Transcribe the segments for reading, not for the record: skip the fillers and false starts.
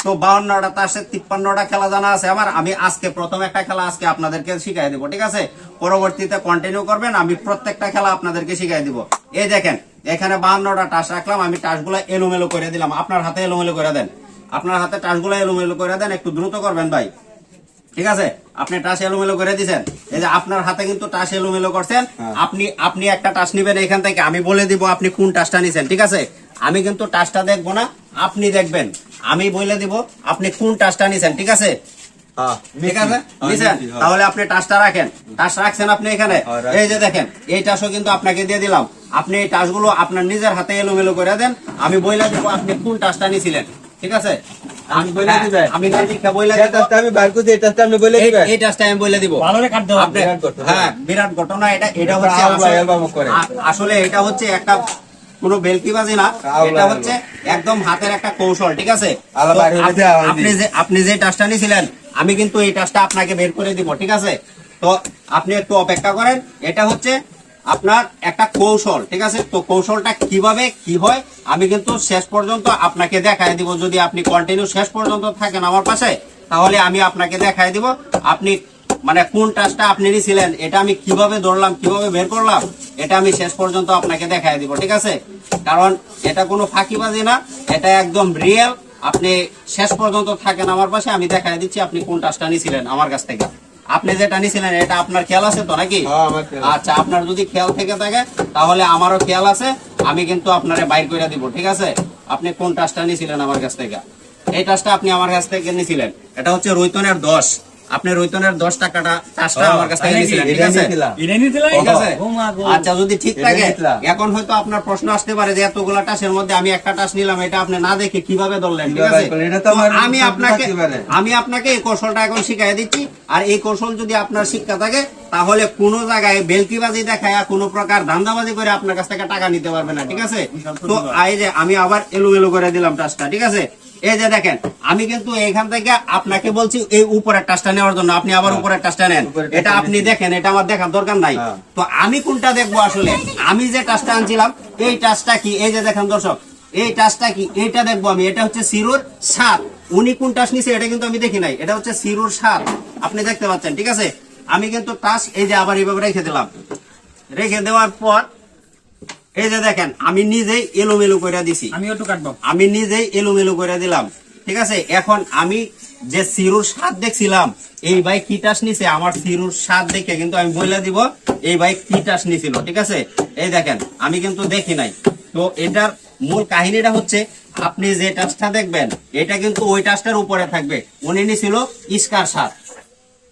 তো 52টা তাসে 53টা খেলা জানা আছে আমার। আমি আজকে প্রথম একটা খেলা আজকে আপনাদেরকে শিখাই দিব, ঠিক আছে? পরবর্তীতে কন্টিনিউ করবেন, আমি প্রত্যেকটা খেলা আপনাদেরকে শিখাই দিব। এই দেখেন এখানে 52টা টাস রাখলাম, আমি টাসগুলো এলোমেলো করে দিলাম। আপনার হাতে এলোমেলো করে দেন, আপনার হাতে টাসগুলো এলোমেলো করে দেন, একটু দ্রুত করবেন ভাই, ঠিক আছে? আপনি টাস এলোমেলো করে দিয়েছেন, এই যে আপনার হাতে কিন্তু টাস এলোমেলো করছেন। আপনি একটা টাস নিবেন এখান থেকে, আমি বলে দিব আপনি কোন টাসটা নিছেন, ঠিক আছে? আমি কিন্তু টাসটা দেখবো না, আপনি দেখবেন। আমি বলে দিব আপনি কোন টাসটা নিছেন, ঠিক আছে? ঠিক আছে, নিছেন? তাহলে আপনি টাসটা রাখেন। টাস রাখছেন আপনি এখানে, এই যে দেখেন এই টাসও কিন্তু আপনাকে দিয়ে দিলাম। আপনি এই টাসগুলো আপনার নিজের হাতে এলোমেলো করে দেন, আমি বলে দিব আপনি কোন টাসটা নিছিলেন, ঠিক আছে? আমি বলে দিব, আমি বলে দিব, আমি বার করে এই টাচটা আপনি বলে দিবেন। এই টাচটা আমি বলে দিব। ভালোরে কাট দাও আপনি। হ্যাঁ, বিরাট ঘটনা এটা। এটা হচ্ছে আসলে এটা হচ্ছে একটা কোনো বেলকিবাজি না, এটা হচ্ছে একদম হাতের একটা কৌশল, ঠিক আছে? আপনি যে টাচটা নিয়েছিলেন, আমি কিন্তু এই টাচটা আপনাকে বের করে দিব, ঠিক আছে? তো আপনি একটু অপেক্ষা করেন। এটা হচ্ছে আপনার একটা কৌশল, ঠিক আছে? তো কৌশলটা কিভাবে কি হয় আমি কিন্তু শেষ পর্যন্ত আপনাকে দেখায় দিব। যদি আপনি কন্টিনিউ শেষ পর্যন্ত থাকেন আমার পাশে, তাহলে আমি আপনাকে দেখায় দিব আপনি মানে কোন টাচটা আপনি নিয়েছিলেন, এটা আমি কিভাবে ধরলাম, কিভাবে বের করলাম, এটা আমি শেষ পর্যন্ত আপনাকে দেখায় দিব, ঠিক আছে? কারণ এটা কোনো ফাঁকিবাজি না, এটা একদম রিয়েল। আপনি শেষ পর্যন্ত থাকেন আমার পাশে, আমি দেখায় দিচ্ছি আপনি কোন টাচটা নিয়েছিলেন আমার কাছ থেকে। আপনি যেটা নিয়েছিলেন এটা আপনার খেয়াল আছে তো নাকি? আচ্ছা, আপনার যদি খেয়াল থেকে থাকে তাহলে আমারও খেয়াল আছে, আমি কিন্তু আপনারে বাইর করে দিব, ঠিক আছে? আপনি কোন টাচটা নিয়েছিলেন আমার কাছ থেকে? এই টাচটা আপনি আমার কাছ থেকে নিয়েছিলেন, এটা হচ্ছে রৈতনের 10। আপনি রৈতনের 10 টাকাটা টাচটা আমার কাছ থেকে নিয়েছিলেন, ঠিক আছে? ঠিক আছে, আচ্ছা যদি ঠিক থাকে। এখন হয়তো আপনার প্রশ্ন আসতে পারে যে এতগুলা টাসের মধ্যে আমি একটা টাস নিলাম, এটা আপনি না দেখে কিভাবে ধরলেন, ঠিক আছে? আমি আপনাকে এই কৌশলটা এখন শিখাই দিচ্ছি। আর এই কৌশল যদি আপনার শিক্ষা থাকে তাহলে কোনো জায়গায় বেলকিবাজি দেখায় কোনো প্রকার ধান্দাবাজি করে আপনার কাছ থেকে টাকা নিতে পারবে না, ঠিক আছে? তো এই যে আমি আবার এলোমেলো করে দিলাম টাসটা, ঠিক আছে? এই যে দেখেন আমি কিন্তু এখান থেকে আপনাকে বলছি এই উপরের টাচটা নেওয়ার জন্য, আপনি আবার উপরের টাচটা নেন। এটা আপনি দেখেন, এটা আমার দেখার দরকার নাই। তো আমি কোনটা দেখবো আসলে? আমি যে টাচটা আনছিলাম এই টাচটা কি? এই যে দেখেন দর্শক, এই টাচটা কি? এইটা দেখবো আমি। এটা হচ্ছে সিরুর 7। উনি কোন টাচ নিছে এটা কিন্তু আমি দেখি নাই, এটা হচ্ছে সিরুর 7, আপনি দেখতে পাচ্ছেন, ঠিক আছে? আমি কিন্তু টাচ এই যে আবার এইভাবে রেখে দিলাম। রেখে দেওয়ার পর এই যে দেখেন আমি নিজেই এলোমেলো করে দিছি, আমি নিজেই এলোমেলো করে দিলাম, ঠিক আছে? এখন আমি যে সিরুর 7 দেখছিলাম, এই ভাই কি টাস নিছে আমার সিরুর 7 দেখে কিন্তু আমি বলে দিব এই ভাই কি টাস নিছিল, ঠিক আছে? এই দেখেন আমি কিন্তু দেখি নাই। তো এটার মূল কাহিনীটা হচ্ছে আপনি যে টাসটা দেখবেন এটা কিন্তু ওই টাসটার উপরে থাকবে। উনি নিছিল ইস্কার 7,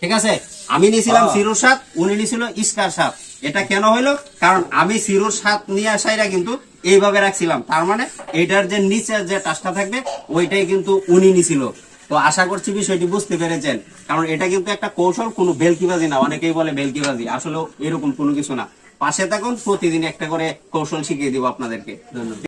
ঠিক আছে? আমি নিয়েছিলাম সিরুর 7, উনি নিয়েছিল ইস্কার 7। এটা কেন হইলো? কারণ আমি সিরুর 7 নিয়ে আসাইরা কিন্তু এইভাবে রাখছিলাম, তার মানে এইটার যে নিচে যে টাসটা থাকবে ওইটাই কিন্তু উনি নিছিল। তো আশা করছি বিষয়টি বুঝতে পেরেছেন। কারণ এটা কিন্তু একটা কৌশল, কোনো বেলকিবাজি না। অনেকেই বলে বেলকিবাজি, আসলে এরকম কোনো কিছু না। পাশে থাকুন, প্রতিদিন একটা করে কৌশল শিখিয়ে দিব আপনাদেরকে। ধন্যবাদ।